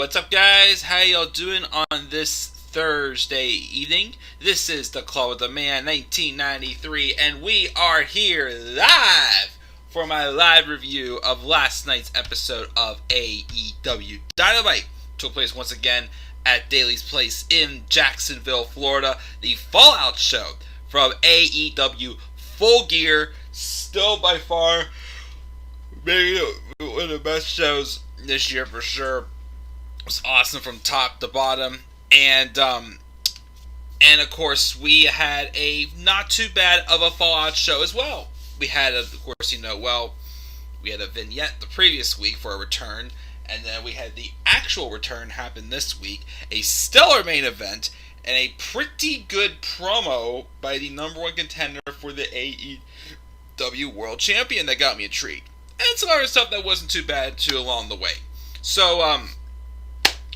What's up, guys? How y'all doing on this Thursday evening? This is the Claw with the Man 1993, and we are here live for my live review of last night's episode of AEW Dynamite. Took place once again at Daly's Place in Jacksonville, Florida. The Fallout show from AEW Full Gear, still by far maybe one of the best shows this year for sure. It was awesome from top to bottom, and of course we had a not too bad of a Fallout show as well. We had, of course, we had a vignette the previous week for a return, and then we had the actual return happen this week, a stellar main event, and a pretty good promo by the number one contender for the AEW World Champion that got me a treat. And some other stuff that wasn't too bad too along the way. So,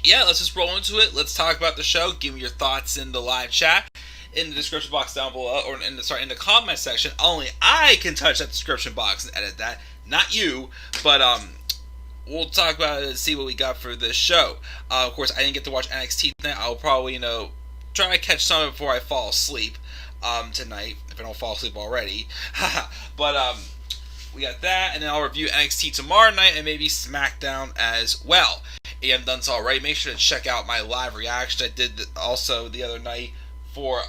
yeah, let's just roll into it. Let's talk about the show. Give me your thoughts in the live chat, in the description box down below, or in the comment section. Only I can touch that description box and edit that, not you. But we'll talk about it and see what we got for this show. Of course, I didn't get to watch NXT tonight. I'll probably, try to catch some of it before I fall asleep tonight, if I don't fall asleep already. But we got that, and then I'll review NXT tomorrow night and maybe SmackDown as well. If you haven't done so already, make sure to check out my live reaction I did also the other night for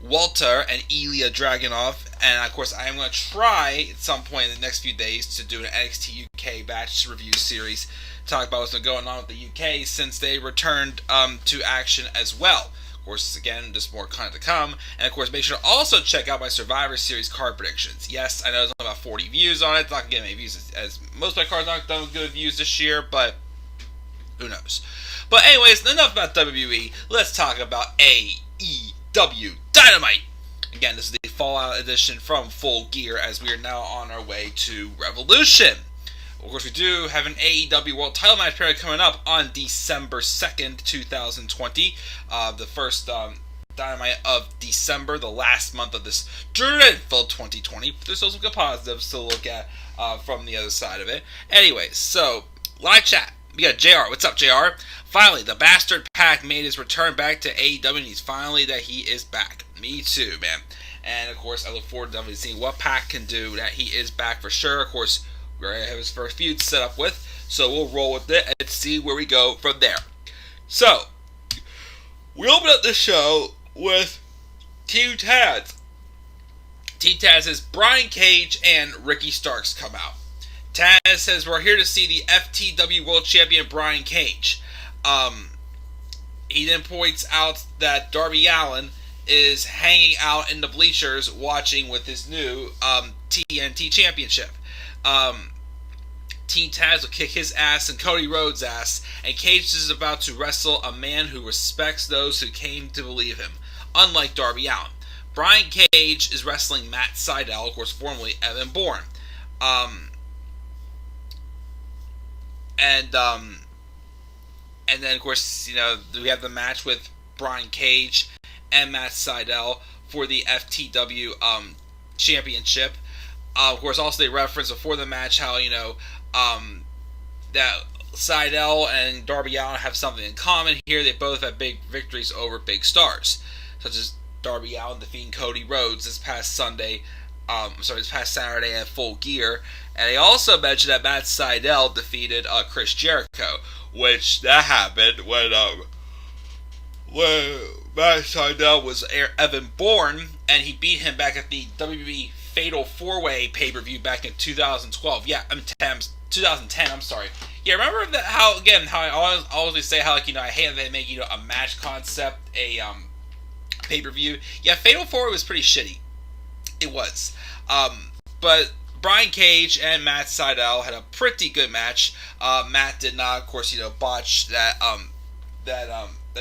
Walter and Ilya Dragunov. And of course, I am going to try at some point in the next few days to do an NXT UK batch review series, talk about what's been going on with the UK since they returned to action as well. Of course, again, just more content to come. And of course, make sure to also check out my Survivor Series card predictions. Yes, I know there's only about 40 views on it. It's not going to get many views as most of my cards aren't done with good views this year, but who knows. But anyways, enough about WWE. Let's talk about AEW Dynamite. Again, this is the Fallout edition from Full Gear, as we are now on our way to Revolution. Of course, we do have an AEW World Title match period coming up on December 2nd, 2020. The first Dynamite of December, the last month of this dreadful 2020. There's still some good positives to look at from the other side of it. Anyways, so, live chat. We got JR. What's up, JR? Finally, the Bastard Pack made his return back to AEW, and he's finally that he is back. Me too, man. And, of course, I look forward to definitely seeing what Pac can do, that he is back for sure. Of course, we're going to have his first feud set up with, so we'll roll with it and see where we go from there. So, we open up the show with Team Taz. Team Taz says Brian Cage and Ricky Starks come out. Taz says we're here to see the FTW World Champion Brian Cage. He then points out that Darby Allin is hanging out in the bleachers watching with his new TNT Championship. Team Taz will kick his ass and Cody Rhodes' ass, and Cage is about to wrestle a man who respects those who came to believe him, unlike Darby Allin. Brian Cage is wrestling Matt Sydal, of course, formerly Evan Bourne. And then, of course, we have the match with Brian Cage and Matt Sydal for the FTW Championship. Of course, also they referenced before the match how, that Sydal and Darby Allin have something in common here. They both have big victories over big stars, such as Darby Allin defeating Cody Rhodes this past Saturday at Full Gear. And they also mentioned that Matt Sydal defeated Chris Jericho, which that happened when Matt Sydal was Evan Bourne, and he beat him back at the WWE Fatal 4-Way pay-per-view back in 2012. Yeah, 2010, I'm sorry. Yeah, remember that how I always say how, I hate that they make, a match concept, a pay-per-view. Yeah, Fatal 4-Way was pretty shitty. It was. But Brian Cage and Matt Sydal had a pretty good match. Matt did not, of course, botch that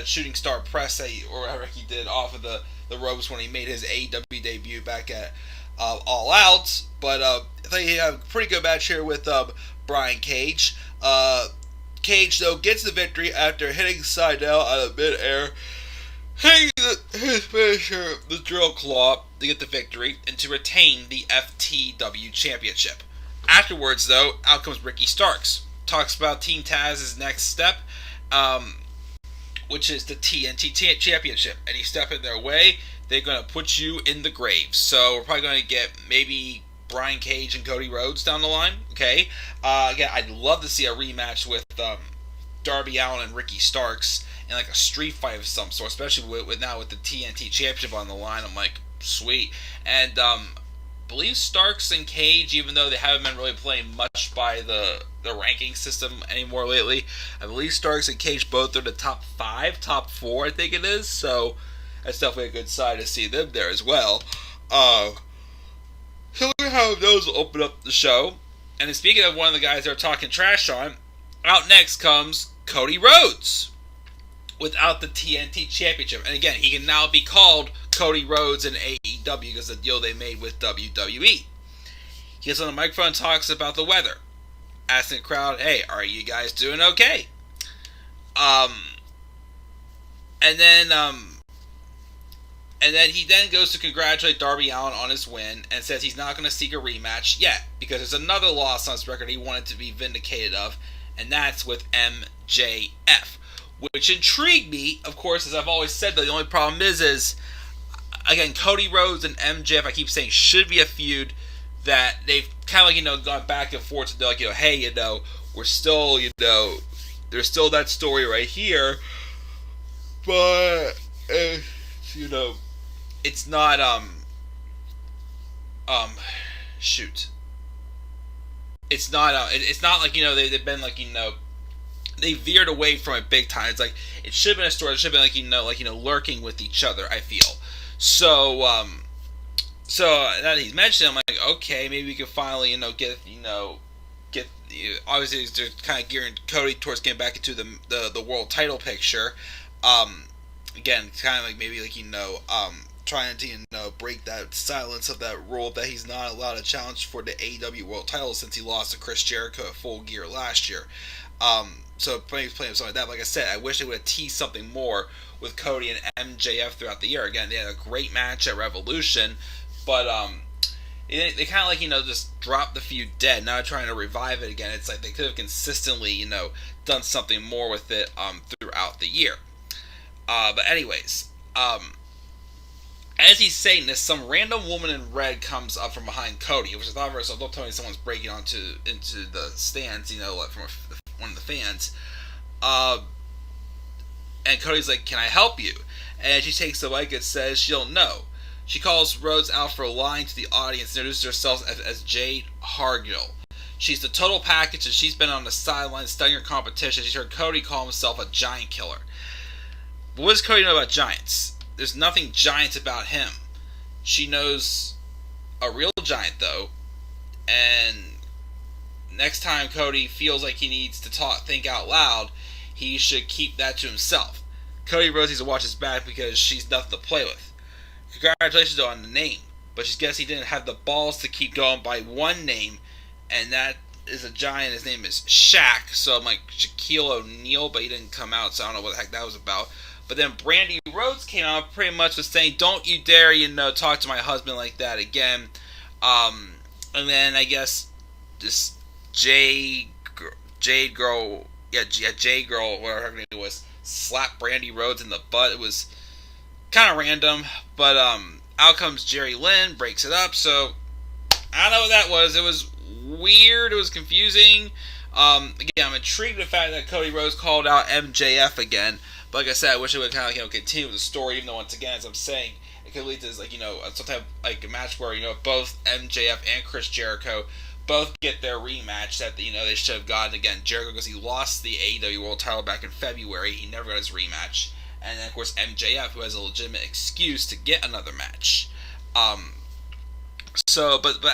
shooting star press or whatever he did off of the ropes when he made his AEW debut back at All Out. But I think he had a pretty good match here with Brian Cage. Cage, though, gets the victory after hitting Sydal out of midair, hitting his finisher, the drill claw, to get the victory and to retain the FTW Championship. Afterwards, though, out comes Ricky Starks. Talks about Team Taz's next step um, which is the TNT Championship. Any step in their way, they're going to put you in the grave. So we're probably going to get maybe Brian Cage and Cody Rhodes down the line. Okay. Again, I'd love to see a rematch with Darby Allin and Ricky Starks in like a street fight of some sort, especially with now with the TNT Championship on the line. I'm like, sweet. And believe Starks and Cage, even though they haven't been really playing much by the ranking system anymore lately, I believe Starks and Cage both are the top 5, top 4, I think it is. So that's definitely a good sign to see them there as well. So we're gonna have those open up the show. And then speaking of one of the guys they're talking trash on, out next comes Cody Rhodes without the TNT Championship. And again, he can now be called Cody Rhodes in AEW because of the deal they made with WWE. He gets on the microphone and talks about the weather, asking the crowd, "Hey, are you guys doing okay?" And then he then goes to congratulate Darby Allin on his win and says he's not going to seek a rematch yet because there's another loss on his record he wanted to be vindicated of, and that's with MJF. Which intrigued me, of course, as I've always said, though, the only problem is again, Cody Rhodes and MJF, I keep saying, should be a feud that they've kind of like, gone back and forth to, like, hey, we're still, there's still that story right here, but, it's not, shoot. It's not, it's not like, they've been, like, they veered away from it big time. It's like it should have been a story. It should have been like lurking with each other. I feel so. So now that he's mentioned, I'm like, okay, maybe we can finally get. Obviously, they're kind of gearing Cody towards getting back into the world title picture. Again, kind of like maybe like trying to break that silence of that rule that he's not allowed to challenge for the AEW world title since he lost to Chris Jericho at Full Gear last year. So playing something like that. Like I said, I wish they would have teased something more with Cody and MJF throughout the year. Again, they had a great match at Revolution, but they kind of like just dropped the feud dead. Now trying to revive it again. It's like they could have consistently done something more with it throughout the year. But anyways, as he's saying this, some random woman in red comes up from behind Cody, which I thought was, don't tell me someone's breaking into the stands, like from one of the fans. And Cody's like, "Can I help you?" And she takes the mic and says she don't know. She calls Rhodes out for lying to the audience and introduces herself as Jade Hargill. She's the total package, and she's been on the sidelines studying her competition. She's heard Cody call himself a giant killer. But what does Cody know about giants? There's nothing giant about him. She knows a real giant, though, and next time Cody feels like he needs to think out loud, he should keep that to himself. Cody Rhodes needs to watch his back because she's nothing to play with. Congratulations though on the name, but she guess he didn't have the balls to keep going by one name, and that is a giant. His name is Shaq. So I'm like Shaquille O'Neal, but he didn't come out, so I don't know what the heck that was about. But then Brandy Rhodes came out pretty much was saying, "Don't you dare, talk to my husband like that again." And then I guess this Jade girl, whatever her name was, slapped Brandy Rhodes in the butt. It was kind of random, but out comes Jerry Lynn, breaks it up. So I don't know what that was. It was weird. It was confusing. Again, I'm intrigued with the fact that Cody Rhodes called out MJF again. But like I said, I wish it would kind of continue with the story. Even though once again, as I'm saying, it could lead to some type of like a match where both MJF and Chris Jericho both get their rematch that they should have gotten. Again, Jericho, because he lost the AEW World Title back in February, he never got his rematch. And then of course MJF, who has a legitimate excuse to get another match. But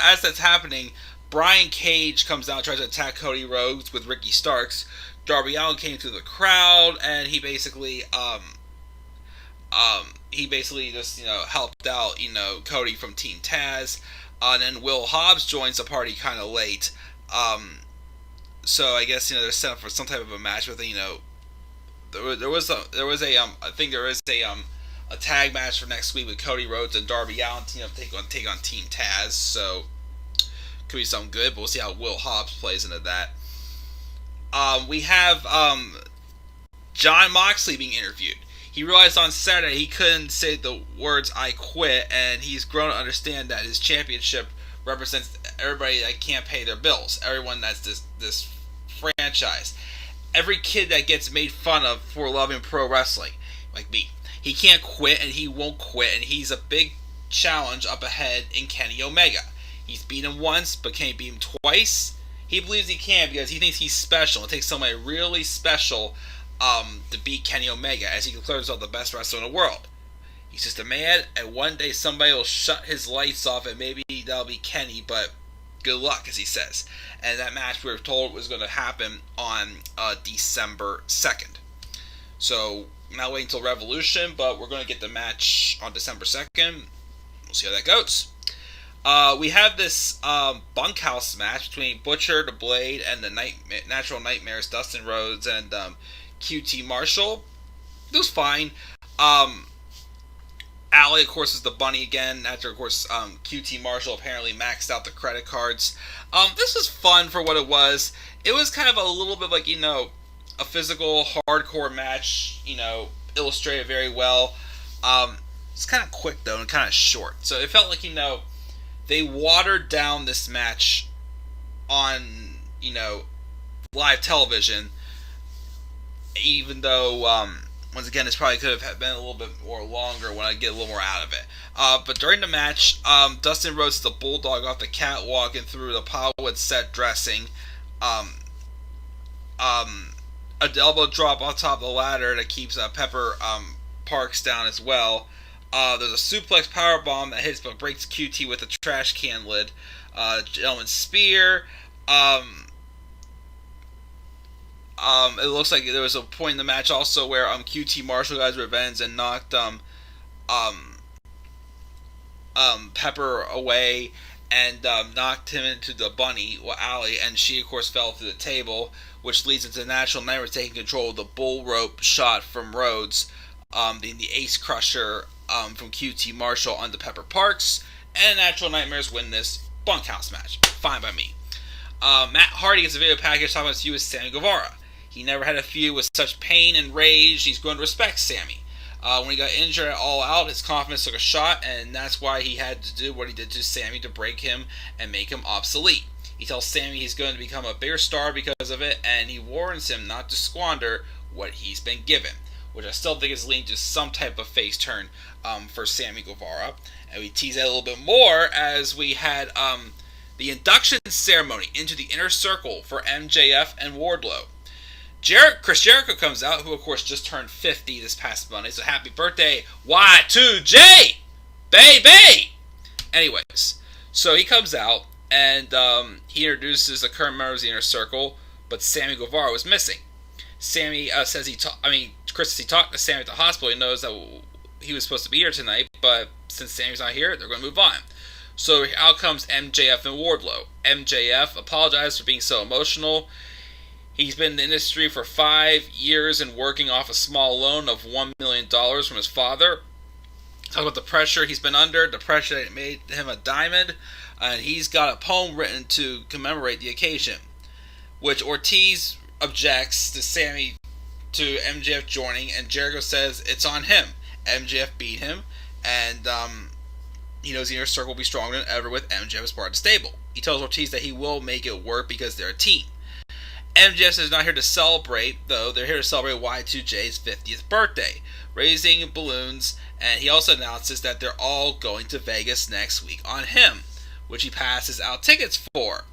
as that's happening, Brian Cage comes out and tries to attack Cody Rhodes with Ricky Starks. Darby Allin came through the crowd, and he basically just helped out Cody from Team Taz. And then Will Hobbs joins the party kind of late. So I guess they're set up for some type of a match with there was a tag match for next week with Cody Rhodes and Darby Allin take on Team Taz. So could be something good, but we'll see how Will Hobbs plays into that. We have Jon Moxley being interviewed. He realized on Saturday he couldn't say the words "I quit," and he's grown to understand that his championship represents everybody that can't pay their bills, everyone that's this franchise, every kid that gets made fun of for loving pro wrestling, like me. He can't quit, and he won't quit, and he's a big challenge up ahead in Kenny Omega. He's beat him once, but can he beat him twice? He believes he can because he thinks he's special. It takes somebody really special to beat Kenny Omega, as he declares himself the best wrestler in the world. He's just a man, and one day somebody will shut his lights off, and maybe that'll be Kenny, but good luck, as he says. And that match we were told was going to happen on December 2nd. So, not waiting until Revolution, but we're going to get the match on December 2nd. We'll see how that goes. We have this bunkhouse match between Butcher, the Blade, and the Natural Nightmares, Dustin Rhodes, and QT Marshall. It was fine. Allie, of course, is the bunny again. After, of course, QT Marshall apparently maxed out the credit cards. This was fun for what it was. It was kind of a little bit like, a physical, hardcore match, illustrated very well. It's kind of quick, though, and kind of short. So it felt like, they watered down this match on, live television, even though, once again, this probably could have been a little bit more longer when I get a little more out of it. But during the match, Dustin Rhodes, the Bulldog, off the catwalk and through the Pilotwood set dressing. An elbow drop on top of the ladder that keeps Pepper Parks down as well. There's a suplex powerbomb that hits but breaks QT with a trash can lid. Gentleman's spear. It looks like there was a point in the match also where QT Marshall got his revenge and knocked Pepper away and knocked him into the bunny, Allie, and she of course fell through the table, which leads into Natural Nightmares taking control of the bull rope shot from Rhodes, the Ace Crusher from QT Marshall onto Pepper Parks, and Natural Nightmares win this bunkhouse match. Fine by me. Matt Hardy gets a video package talking about his feud with Sammy Guevara. He never had a feud with such pain and rage. He's going to respect Sammy. When he got injured at All Out, his confidence took a shot, and that's why he had to do what he did to Sammy to break him and make him obsolete. He tells Sammy he's going to become a bigger star because of it, and he warns him not to squander what he's been given, which I still think is leading to some type of face turn for Sammy Guevara. And we tease that a little bit more as we had the induction ceremony into the inner circle for MJF and Wardlow. Chris Jericho comes out, who of course just turned 50 this past Monday, so happy birthday, Y2J, baby! Anyways, so he comes out, and he introduces the current members of the inner circle, but Sammy Guevara was missing. Sammy says Chris says he talked to Sammy at the hospital. He knows that he was supposed to be here tonight, but since Sammy's not here, they're going to move on. So out comes MJF and Wardlow. MJF apologized for being so emotional. He's been in the industry for 5 years and working off a small loan of $1 million from his father. Talk about the pressure he's been under, the pressure that made him a diamond, and he's got a poem written to commemorate the occasion, which Ortiz objects to MJF joining, and Jericho says it's on him. MJF beat him, and he knows the inner circle will be stronger than ever with MJF as part of the stable. He tells Ortiz that he will make it work because they're a team. MJF is not here to celebrate, though. They're here to celebrate Y2J's 50th birthday, raising balloons, and he also announces that they're all going to Vegas next week on him, which he passes out tickets for.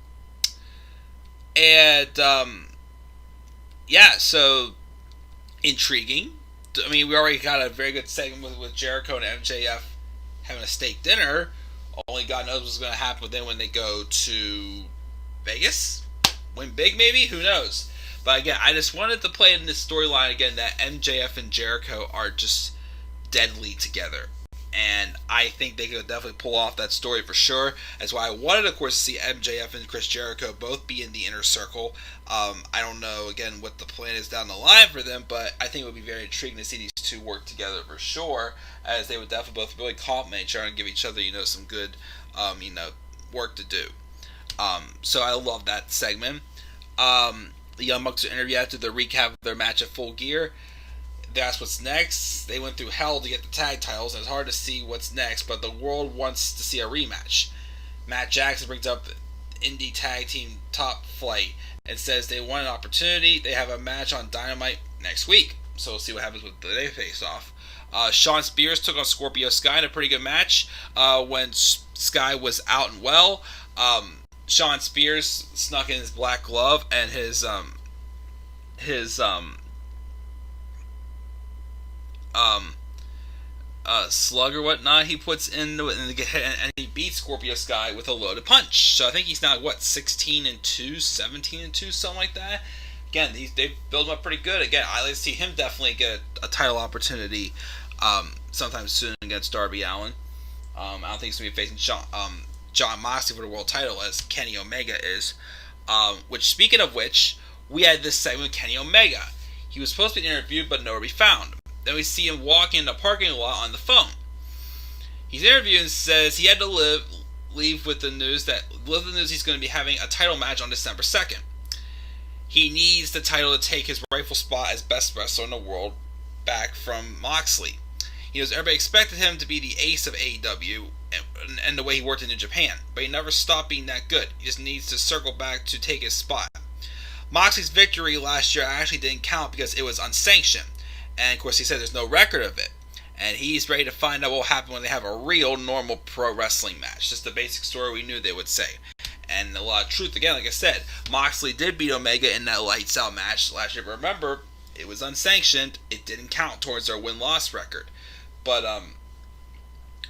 And, so intriguing. I mean, we already got a very good segment with Jericho and MJF having a steak dinner. Only God knows what's going to happen with them when they go to Vegas. Win big, maybe? Who knows? But again, I just wanted to play in this storyline again that MJF and Jericho are just deadly together. And I think they could definitely pull off that story for sure. That's why I wanted, of course, to see MJF and Chris Jericho both be in the inner circle. I don't know, again, what the plan is down the line for them, but I think it would be very intriguing to see these two work together for sure, as they would definitely both really complement each other and give each other, some good, work to do. So I love that segment. The Young Bucks are interviewed after the recap of their match at Full Gear. that's what's next. They went through hell to get the tag titles, and it's hard to see what's next, but the world wants to see a rematch. Matt Jackson brings up indie tag team Top Flight and says they want an opportunity. They have a match on Dynamite next week, so we'll see what happens with they face off. Sean Spears took on Scorpio Sky in a pretty good match when Sky was out and well. Sean Spears snuck in his black glove and his slug or whatnot he puts in and he beats Scorpio Sky with a loaded punch. So I think he's now 16-2, 17-2, something like that. Again, they've built him up pretty good. Again, I like to see him definitely get a title opportunity sometime soon against Darby Allin. I don't think he's going to be facing John Moxley for the world title as Kenny Omega is. Which, speaking of which, we had this segment with Kenny Omega. He was supposed to be interviewed, but nowhere to be found. Then we see him walk in the parking lot on the phone. He's interviewed and says he had to leave with the news he's going to be having a title match on December 2nd. He needs the title to take his rightful spot as best wrestler in the world back from Moxley. He knows everybody expected him to be the ace of AEW and the way he worked in New Japan, but he never stopped being that good. He just needs to circle back to take his spot. Moxley's victory last year actually didn't count because it was unsanctioned. And of course he said there's no record of it. And he's ready to find out what will happen when they have a real normal pro wrestling match. Just the basic story we knew they would say. And a lot of truth, again, like I said, Moxley did beat Omega in that lights out match last year. But remember, it was unsanctioned. It didn't count towards their win-loss record. But,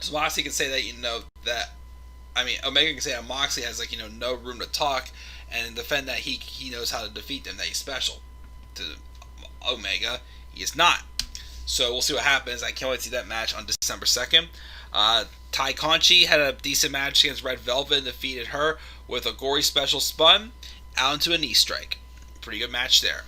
so Moxley can say that, Omega can say that Moxley has, no room to talk and defend that he knows how to defeat them, that he's special. To Omega, he is not. So we'll see what happens. I can't wait to see that match on December 2nd. Ty Conchi had a decent match against Red Velvet and defeated her with a gory special spun out into a knee strike. Pretty good match there.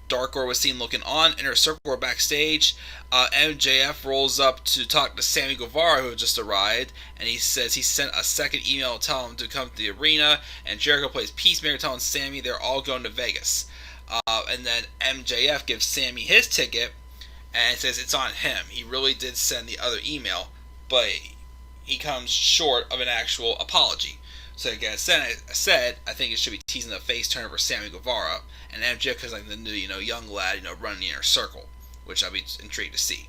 Dark Order was seen looking on. Inner Circle were backstage. MJF rolls up to talk to Sammy Guevara, who had just arrived, and he says he sent a second email telling him to come to the arena, and Jericho plays Peacemaker telling Sammy they're all going to Vegas. And then MJF gives Sammy his ticket, and says it's on him. He really did send the other email, but he comes short of an actual apology. So again, I said I think it should be teasing the face turn for Sammy Guevara, and MJF is like the new, young lad, running the Inner Circle, which I'll be intrigued to see.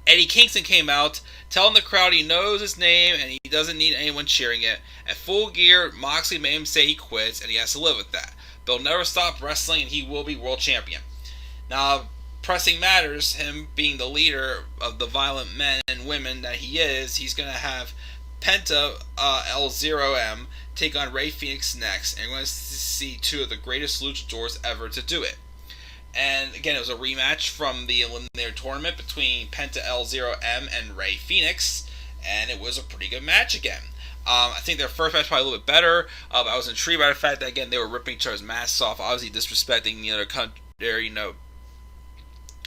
Eddie Kingston came out telling the crowd he knows his name and he doesn't need anyone cheering it. At Full Gear, Moxley made him say he quits and he has to live with that. But he'll never stop wrestling and he will be world champion. Now, pressing matters, him being the leader of the violent men and women that he is, he's going to have Penta L0M take on Rey Fenix next, and we're going to see two of the greatest luchadors ever to do it. And again, it was a rematch from the Eliminator Tournament between Penta L0M and Rey Fenix, and it was a pretty good match again. I think their first match was probably a little bit better, but I was intrigued by the fact that, again, they were ripping each other's masks off, obviously disrespecting the other country,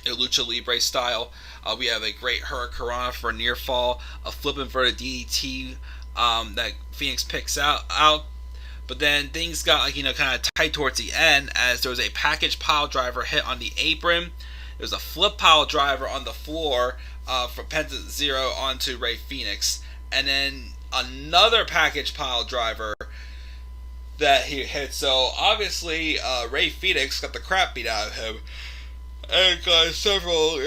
Lucha Libre style. We have a great Hurricanrana for a near fall, a flip inverted DDT that Phoenix picks out. But then things got kind of tight towards the end as there was a package pile driver hit on the apron. There was a flip pile driver on the floor from Penta Zero onto Rey Fenix, and then another package pile driver that he hit. So obviously Rey Fenix got the crap beat out of him. And got several,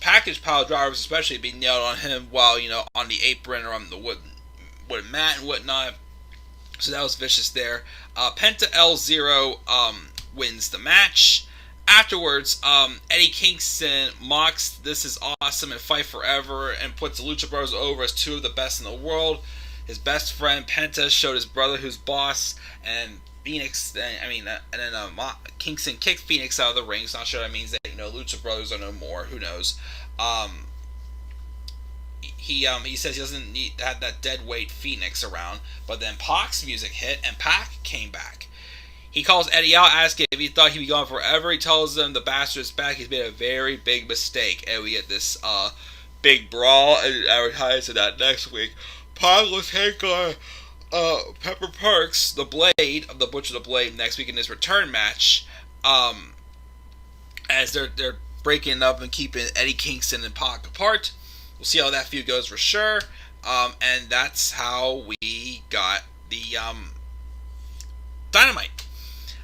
package pile drivers especially, being nailed on him while, on the apron or on the wooden mat and whatnot. So that was vicious there. Penta L0 wins the match. Afterwards, Eddie Kingston mocks This Is Awesome and Fight Forever and puts the Lucha Brothers over as two of the best in the world. His best friend Penta showed his brother who's boss, and Phoenix, and then Kingston kicked Phoenix out of the ring. So not sure that means that Lucha Brothers are no more. Who knows? He says he doesn't need to have that dead weight Phoenix around. But then Pac's music hit and Pac came back. He calls Eddie out, asking if he thought he'd be gone forever. He tells them the bastard's back. He's made a very big mistake, and we get this big brawl and advertise that next week. Pac will take on Pepper Parks, the Blade of the Butcher the Blade, next week in his return match. as they're breaking up and keeping Eddie Kingston and Pac apart. We'll see how that feud goes for sure. And that's how we got the Dynamite.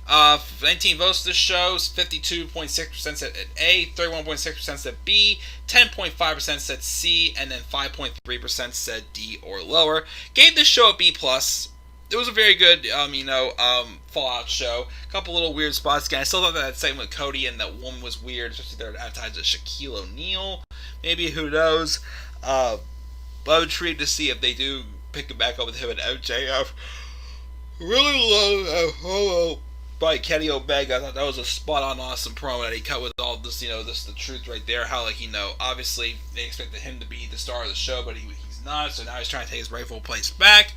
19 votes to the show, 52.6% said A, 31.6% said B, 10.5% said C, and then 5.3% said D or lower. Gave this show a B+. It was a very good, Fallout show. A couple little weird spots. Again, I still thought that segment with Cody and that woman was weird, especially they're advertised as Shaquille O'Neal. Maybe, who knows? But I'm intrigued to see if they do pick it back up with him and MJF. Really love by Kenny Omega. I thought that was a spot-on awesome promo that he cut with all this, this the truth right there. How, obviously they expected him to be the star of the show, but he's not, so now he's trying to take his rightful place back.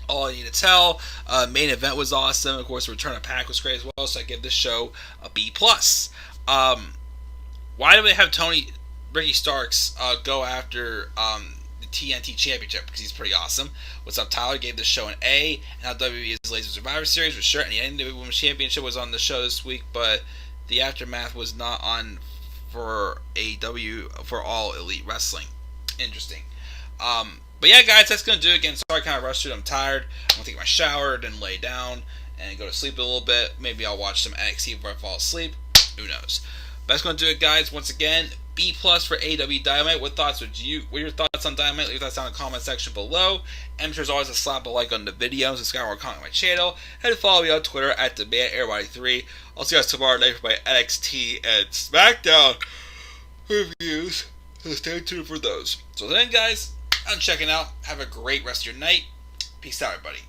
All I need to tell. Main event was awesome. Of course, the return of Pac was great as well, so I give this show a B+. Why do they have Ricky Starks go after the TNT Championship? Because he's pretty awesome. What's up, Tyler? Gave this show an A. And how WWE's Laser Survivor Series was sure. And the NWA Women's Championship was on the show this week, but the aftermath was not on for AEW for All Elite Wrestling. Interesting. But yeah, guys, that's going to do it. Again, sorry I kind of rushed it. I'm tired. I'm going to take my shower, then lay down, and go to sleep a little bit. Maybe I'll watch some NXT before I fall asleep. Who knows? But that's going to do it, guys. Once again, B+ for AEW Dynamite. What are your thoughts on Dynamite? Leave your thoughts down in the comment section below. And there's always a slap a like on the video. Subscribe or comment on my channel. And follow me on Twitter at TheManAirBody3. I'll see you guys tomorrow night for my NXT and SmackDown reviews. So stay tuned for those. So then, guys, I'm checking out. Have a great rest of your night. Peace out, everybody.